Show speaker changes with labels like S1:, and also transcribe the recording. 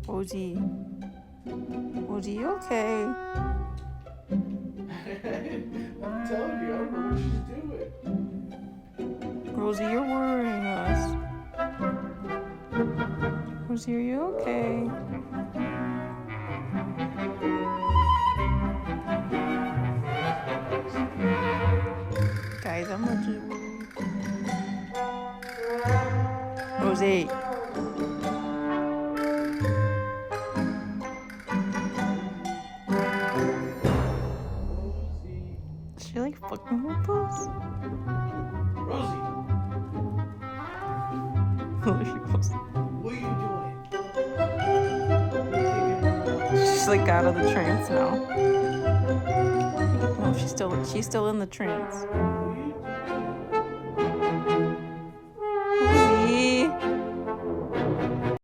S1: Rosie. Rosie, you okay?
S2: I'm telling you, I don't know what she's doing.
S1: Rosie, you're worrying us. Rosie, are you okay? Guys, I'm legit worried. Rosie. Is she like fucking with us?
S2: Rosie, what are you doing?
S1: She's like out of the trance now. No, she's still in the trance.